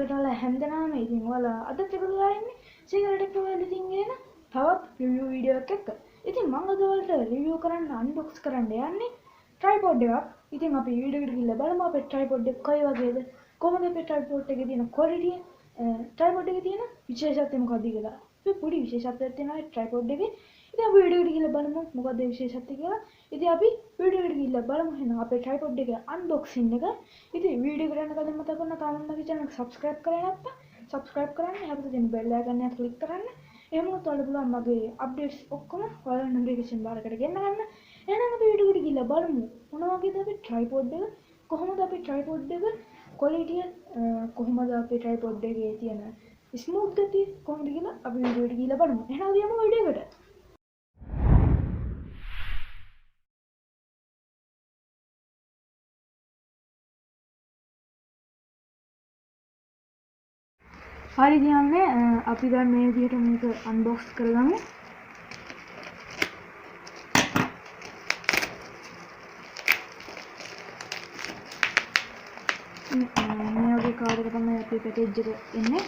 එකට ඔයාලා හැමදෙනාම ඉතින් ඔයාලා අදත් එකතු වෙලා ඉන්නේ සිගරට් එක ඔයාලා ඉතින් එන තවත් රිවිව් වීඩියෝ එකක් එක්ක. ඉතින් මම අද ඔයාලට රිවිව් කරන්න අන්බොක්ස් කරන්න යන්නේ ට්‍රයිපොඩ් එකක්. ඉතින් අපි වීඩියෝ එකට ගිහලා බලමු අපේ ට්‍රයිපොඩ් එක කොයි වගේද, කොහොමද අපේ ට්‍රයිපොඩ් එකේ තියෙන ක්වොලිටිය, ට්‍රයිපොඩ් එකේ තියෙන විශේෂත්වය මොකක්ද කියලා. අපි පොඩි විශේෂත්වයක් තියෙනවා ට්‍රයිපොඩ් එකේ. ඉතින් අපි වීඩියෝ එකට ගිහලා බලමු මොකක්ද විශේෂත්වය කියලා. ඉතින් අපි වීඩියෝ එකට ගිහලා බලමු එහෙනම් අපේ ට්‍රයිපොඩ් එකේ අන්බොක්සින් එක. ඉතින් වීඩියෝ එකට යන්න කලින් මතක් කරන්න තාම මගේ channel එක subscribe කරලා නැත්නම් subscribe කරන්න, එහාට තියෙන bell icon එක click කරන්න. එහෙම වුණොත් ඔයාලට පුළුවන් මගේ updates ඔක්කොම ඔයාලා notification bar එකට ගෙන්න ගන්න. එහෙනම් අපි වීඩියෝ එකට ගිහලා බලමු මොන වගේද අපේ tripod එක, කොහොමද අපේ tripod එක quality කොහොමද අපේ tripod එකේ තියෙන smooth ගතිය කොහොමද කියලා අපි වීඩියෝ එකට ගිහලා බලමු. එහෙනම් අපි යමු වීඩියෝ එකට. හරි කියන්නේ අපි දැන් මේ විදිහට මේක අන්බොක්ස් කරගමු. මේ වගේ කාඩ් එක තමයි අපේ පැකේජ් එක එන්නේ.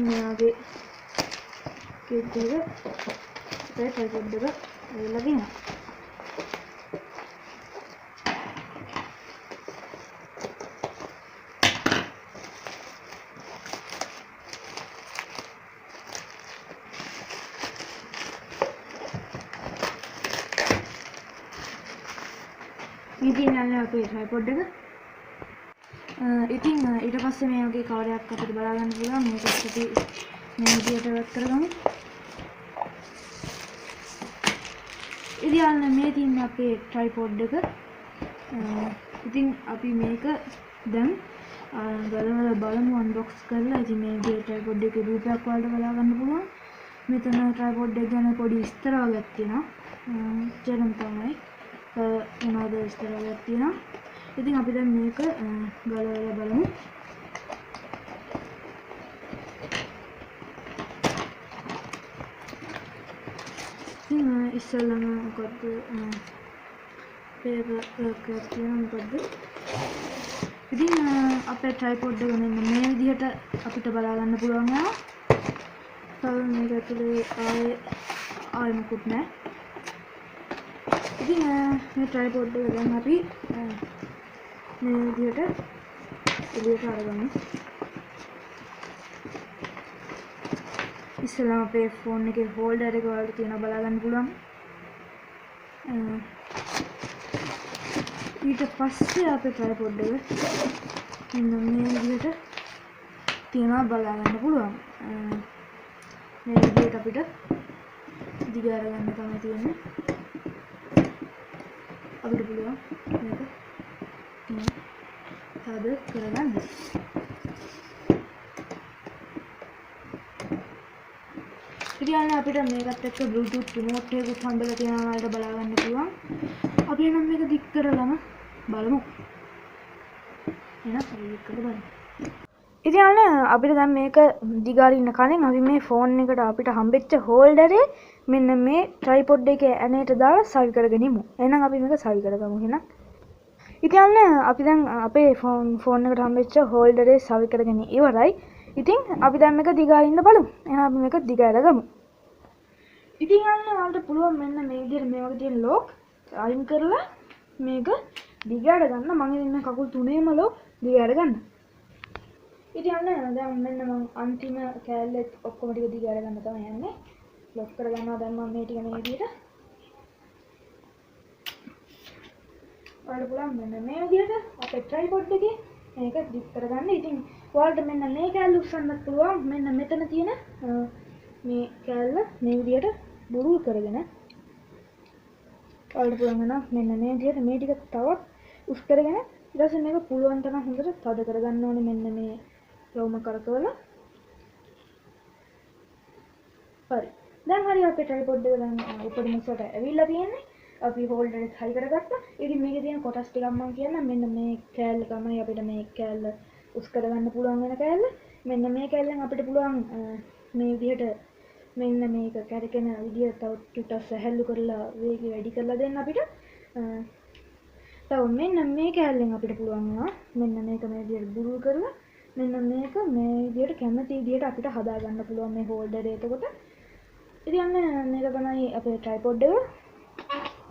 මේ වගේ කේජ් එක අපේ ට්‍රයිපොඩ් එක ඇවිල්ලා තියෙනවා. මේ තියෙනවා අපේ ට්‍රයිපොඩ් එක. ඉතින් ඊට පස්සේ මේ වගේ කවර් එකක් අපිට බලා ගන්න පුළුවන්. මේකත් අපි මේ විදියට වත් කරගමු. ඉතින් මේ තියෙන අපේ ට්‍රයිපොඩ් එක. ඉතින් අපි මේක දැන් ගලවලා බලමු අන්බොක්ස් කරලා. ඉතින් මේ විදියට ට්‍රයිපොඩ් එකේ රූපයක් වලට බලා ගන්න පුළුවන්. මෙතන ට්‍රයිපොඩ් එක ගැන පොඩි විස්තර වගේක් තියෙනවා. ජරම් තමයි මොනවද විස්තර වගේක් තියෙනවා. ඉතින් අපි දැන් මේක ගලවලා බලමු. ඉතින් ඉස්සෙල්ලාම මොකද්ද පේපර් එකක් තියෙනවා මොකද්ද. ඉතින් අපේ ට්‍රයිපොඩ් එක මෙන්න මේ විදිහට අපිට බලා ගන්න පුළුවන් වෙනවා. තව මේක ඇතුලේ ආයෙ මොකුත් නැහැ. ඉතින් මේ ට්‍රයිපොඩ් එක දැන් අපි මේ විදිහට එළියට අරගමු. ඉස්සෙල්ලාම අපේ ෆෝන් එකේ හෝල්ඩර් එක වලට තියෙනවා බලා ගන්න පුළුවන්. ඊට පස්සේ අපේ ට්‍රයිපොඩ් එක මෙන්න මේ විදිහට තියෙනවා බලා ගන්න පුළුවන්. මේ විදිහට අපිට දිග අරගන්න තමයි තියෙන්නේ. අපිට පුළුවන් මේක තද කරගන්න. ඉතින් අපිට මේකත් එක්ක බ්ලූටූත් රිමෝට් එකකුත් හම්බෙලා තියෙනවා වලට බලා ගන්න පුළුවන්. අපි නම් මේක දික් කරලම බලමු. එහෙනම් අපි දික් කරලා බලමු. ඉතින් අපිට දැන් මේක දිගාරින්න කලින් අපි මේ ෆෝන් එකට අපිට හම්බෙච්ච හෝල්ඩරේ මෙන්න මේ ට්‍රයිපොඩ් එකේ ඇනේට දාලා සවි කරගෙන ඉමු. එහෙනම් අපි මේක සවි කරගමු එහෙනම්. ඉතින් අපි දැන් අපේ ෆෝන් එකට හම්බෙච්ච හෝල්ඩරේ සවි කරගෙන ඉවරයි. ඉතින් අපි දැන් මේක දිගාරින්න බලමු. එහෙනම් අපි මේක දිගාරගමු. ඉතින් ඔයාලට පුළුවන් මෙන්න මේ විදිහට මේ වගේ තියෙන ලොක් අයින් කරලා මේක දිගාර ගන්න. මම ඉතින් මේ කකුල් තුනේම ලොක් දිගාර ගන්න. ඉතින් දැන් මෙන්න මම අන්තිම කෑල්ලෙත් ඔක්කොම ටික දිගාර ගන්න තමයි යන්නේ. ලොක් කරගන්නවා දැන් මම මේ ටික මේ විදිහට. ඔයාලට පුළුවන් මෙන්න මේ විදිහට අපේ ට්‍රයිපොඩ් එකේ මේක දික් කරගන්න. ඉතින් ඔයාලට මෙන්න මේ කෑල්ල උස්සන්නත් පුළුවන්. මෙන්න මෙතන තියෙන මේ කෑල්ල මේ විදිහට බුරුල් කරගෙන ඔයාලට පුළුවන් නම් මෙන්න මේ විදිහට මේ ටික තවත් උස් කරගෙන ඊට පස්සේ මේක පුළුවන් තරම් හොඳට තද කරගන්න ඕනේ. මෙන්න මේ රවුම කරකවලා. හරි. දැන් හරි අපේ ට්‍රයිපොඩ් එක දැන් උඩින් ඉස්සරහට ඇවිල්ලා තියෙන්නේ. අපි හෝල්ඩර් එක හයි කරගත්තා. ඉතින් මේකේ තියෙන කොටස් ටිකක් මම කියන්නම්. මෙන්න මේ කෑල්ල තමයි අපිට මේ කෑල්ල උස් කරගන්න පුළුවන් වෙන කෑල්ල. මෙන්න මේ කෑල්ලෙන් අපිට පුළුවන් මේ විදිහට මෙන්න මේක කැරකෙන විදිය තව ටිකක් සැහැල්ලු කරලා වේගය වැඩි කරලා දෙන්න අපිට. තව මෙන්න මේ කෑල්ලෙන් අපිට පුළුවන් වුණා මෙන්න මේක මේ විදියට බුරුල් කරලා මෙන්න මේක මේ විදියට කැමති විදියට අපිට හදා ගන්න පුළුවන් මේ හෝල්ඩර් එක. එතකොට ඉතින් මේක තමයි අපේ ට්‍රයිපොඩ් එක.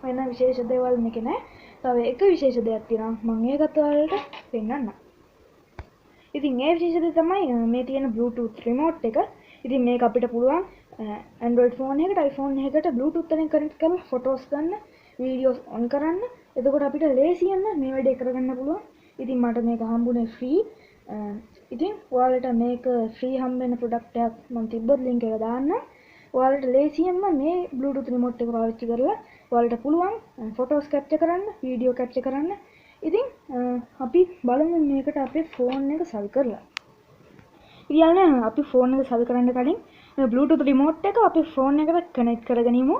වෙන විශේෂ දේවල් මේකේ නැහැ. තව එක විශේෂ දෙයක් තියෙනවා මම ඒකත් ඔයාලට පෙන්නන්නම්. ඉතින් ඒ විශේෂ දේ තමයි මේ තියෙන Bluetooth remote එක. ඉතින් මේක අපිට පුළුවන් Android phone එකට iPhone එකකට Bluetooth එකෙන් connect කරලා photos ගන්න, videos on කරන්න. එතකොට අපිට ලේසියෙන් මේ වැඩේ කරගන්න පුළුවන්. ඉතින් මට මේක හම්බුනේ free. ඉතින් ඔයාලට මේක free හම්බෙන product එකක් මම තිබ්බොත් link එක දාන්න. ඔයාලට ලේසියෙන්ම මේ Bluetooth remote එක පාවිච්චි කරලා ඔයාලට පුළුවන් photos capture කරන්න, video capture කරන්න. ඉතින් අපි බලමු මේකට අපේ phone එක සවි කරලා. ඉතින් අපි phone එක සවි කරන්න කලින් මේ Bluetooth remote එක අපේ phone එකට connect කරගනිමු.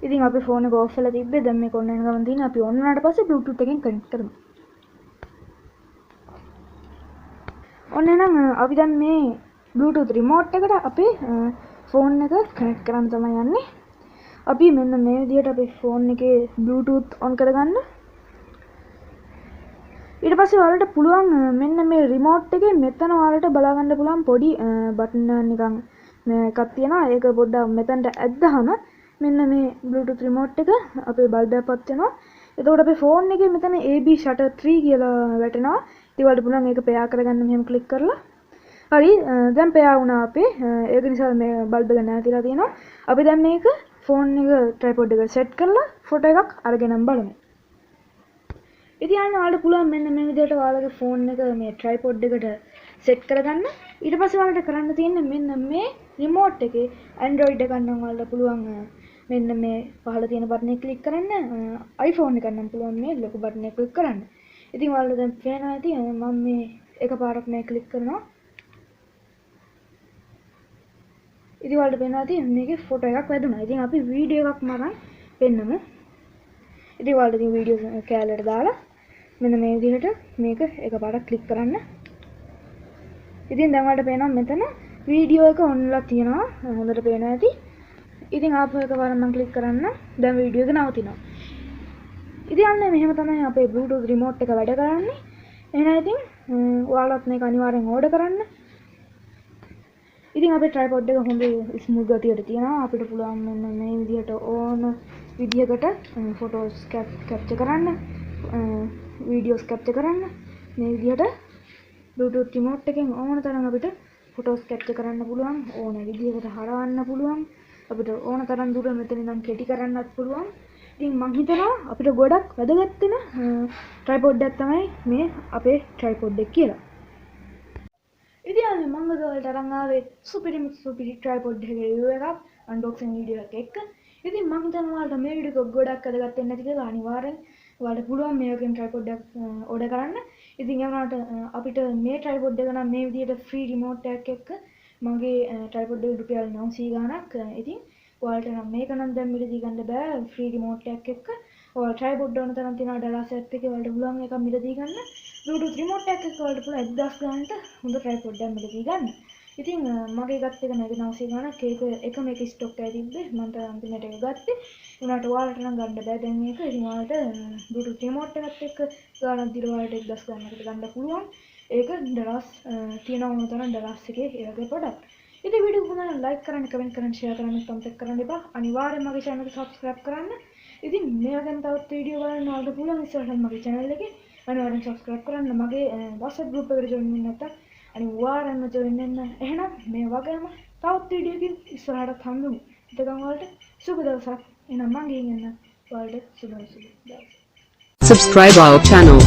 ඉතින් අපේ phone එක off වෙලා තිබ්බේ. දැන් මේක on වෙන ගමන් තියෙන අපි on වුණාට පස්සේ Bluetooth එකෙන් connect කරමු. ඔන්න එහෙනම් අපි දැන් මේ Bluetooth remote එකට අපේ phone එක connect කරන් තමයි යන්නේ. අපි මෙන්න මේ විදිහට අපේ phone එකේ Bluetooth on කරගන්න. ඊට පස්සේ ඔයාලට පුළුවන් මෙන්න මේ remote එකේ මෙතන ඔයාලට බලා ගන්න පුළුවන් පොඩි බටන් නිකන් එකක් තියෙනවා. ඒක පොඩ්ඩක් මෙතනට ඇද්දාම මෙන්න මේ Bluetooth remote එක අපේ බල්බයටපත් වෙනවා. එතකොට අපේ phone එකේ මෙතන AB shutter 3 කියලා වැටෙනවා. ඉතින් ඔයාලට පුළුවන් ඒක pair කරගන්න මෙහෙම click කරලා. හරි දැන් pair වුණා අපේ. ඒක නිසා මේ බල්බ් එක නැතිලා තියෙනවා. අපි දැන් මේක phone එක tripod එකට set කරලා photo එකක් අරගෙනම් බලමු. ඉතින් ඔයාලට පුළුවන් මෙන්න මේ විදිහට ඔයාලගේ phone එක මේ tripod එකට set කරගන්න. ඊට පස්සේ ඔයාලට කරන්න තියෙන්නේ මෙන්න මේ remote එකේ Android එකක් නම් ඔයාලට පුළුවන් මෙන්න මේ පහළ තියෙන බටන් එක ක්ලික් කරන්න. iPhone එකක් නම් පුළුවන් මේ ලොකු බටන් එක ක්ලික් කරන්න. ඉතින් ඔයාලට දැන් පේනවා ඇති මම මේ එකපාරක් මේ ක්ලික් කරනවා. ඉතින් ඔයාලට පේනවා ඇති මේකේ ෆොටෝ එකක් වැදුනා. ඉතින් අපි වීඩියෝ එකක් මරන් පෙන්නමු. ඉතින් ඔයාලට ඉතින් වීඩියෝ කැලේට දාලා මෙන්න මේ විදිහට මේක එකපාරක් ක්ලික් කරන්න. ඉතින් දැන් ඔයාලට පේනවා මෙතන වීඩියෝ එක ඔන්ලා තියෙනවා. හොඳට පේනවා ඇති. ඉතින් ආපහු එකපාරක් මම ක්ලික් කරන්න. දැන් වීඩියෝ එක නවතිනවා. ඉතින් මෙහෙම තමයි අපේ Bluetooth remote එක වැඩ කරන්නේ. එහෙනම් ඉතින් ඔයාලත් මේක අනිවාර්යෙන් ඕඩර් කරන්න. ඉතින් අපේ tripod එක හොඳ ස්මූත් ගතියට තියෙනවා. අපිට පුළුවන් මෙන්න මේ විදිහට ඕන විදිහකට photos capture කරන්න, videos capture කරන්න. මේ විදිහට Bluetooth remote එකෙන් ඕන තරම් අපිට photos capture කරන්න පුළුවන්. ඕන විදිහකට හරවන්න පුළුවන්. අපිට ඕන තරම් දුර මෙතන ඉඳන් කෙටි කරන්නත් පුළුවන්. ඉතින් මං හිතනවා අපිට ගොඩක් වැදගත් වෙන tripod එකක් තමයි මේ අපේ tripod එක කියලා. ඉතින් මම ඔයාලට අරන් ආවේ සුපිරි tripod එකේ review එකක් unboxing video එකක් එක්ක. ඉතින් මං හිතනවා ඔයාලට මේ වීඩියෝ එක ගොඩක් වැදගත් වෙන්න ඇති කියලා. අනිවාර්යෙන් ඔයාලට පුළුවන් මේකෙන් tripod එකක් order කරන්න. ඉතින් ඒ වුණාට අපිට මේ tripod එක නම් මේ විදිහට free remote එකක් එක්ක මගේ tripod එක රුපියල් 900 ගාණක්. ඉතින් ඔයාලට නම් මේක නම් දැන් මිලදී ගන්න බෑ free remote එකක් එක්ක. ඔයාලා tripod ඕන තරම් තියෙනවා ඩලාස් එකක් එකේ ඔයාලට පුළුවන් එකක් මිලදී ගන්න. Bluetooth remote එකක් එක්ක ඔයාලට පුළුවන් 1000 ගානට හොඳ tripod එකක් මිලදී ගන්න. ඉතින් මගේ ගත්ත එක නැති 900 ගානක්. ඒක එකම එක ස්ටොක් එකයි තිබ්බේ. මම තමයි අන්තිමට ඒක ගත්තේ. උනාට ඔයාලට නම් ගන්න බෑ දැන් මේක. ඉතින් ඔයාලට Bluetooth remote එකත් එක්ක ගානක් දිලා ඔයාලට 1000 ගානකට ගන්න පුළුවන්. ඒක ඩලාස් තියෙනවා ඕන තරම් ඩලාස් එකේ ඒ වගේ product. ඉතින් වීඩියෝ එක හොඳනම් like කරන්න, comment කරන්න, share කරන්න, comment කරන්න එපා. අනිවාර්යෙන්ම මගේ channel එක subscribe කරන්න. ඉතින් මේ වගේම තවත් වීඩියෝ බලන්න ඔයාලට පුළුවන් ඉස්සරහට මගේ channel එකේ අනිවාර්යෙන් subscribe කරන්න. මගේ WhatsApp group එකට join වෙන්න නැත්නම් අනිවාර්යෙන්ම join වෙන්න. එහෙනම් මේ වගේම තවත් වීඩියෝ එකකින් ඉස්සරහට හම්බෙමු. එතකන් ඔයාලට සුබ දවසක්. එහෙනම් මම ගිහින් එන්න. ඔයාලට සුබ දවසක්. Subscribe our channel.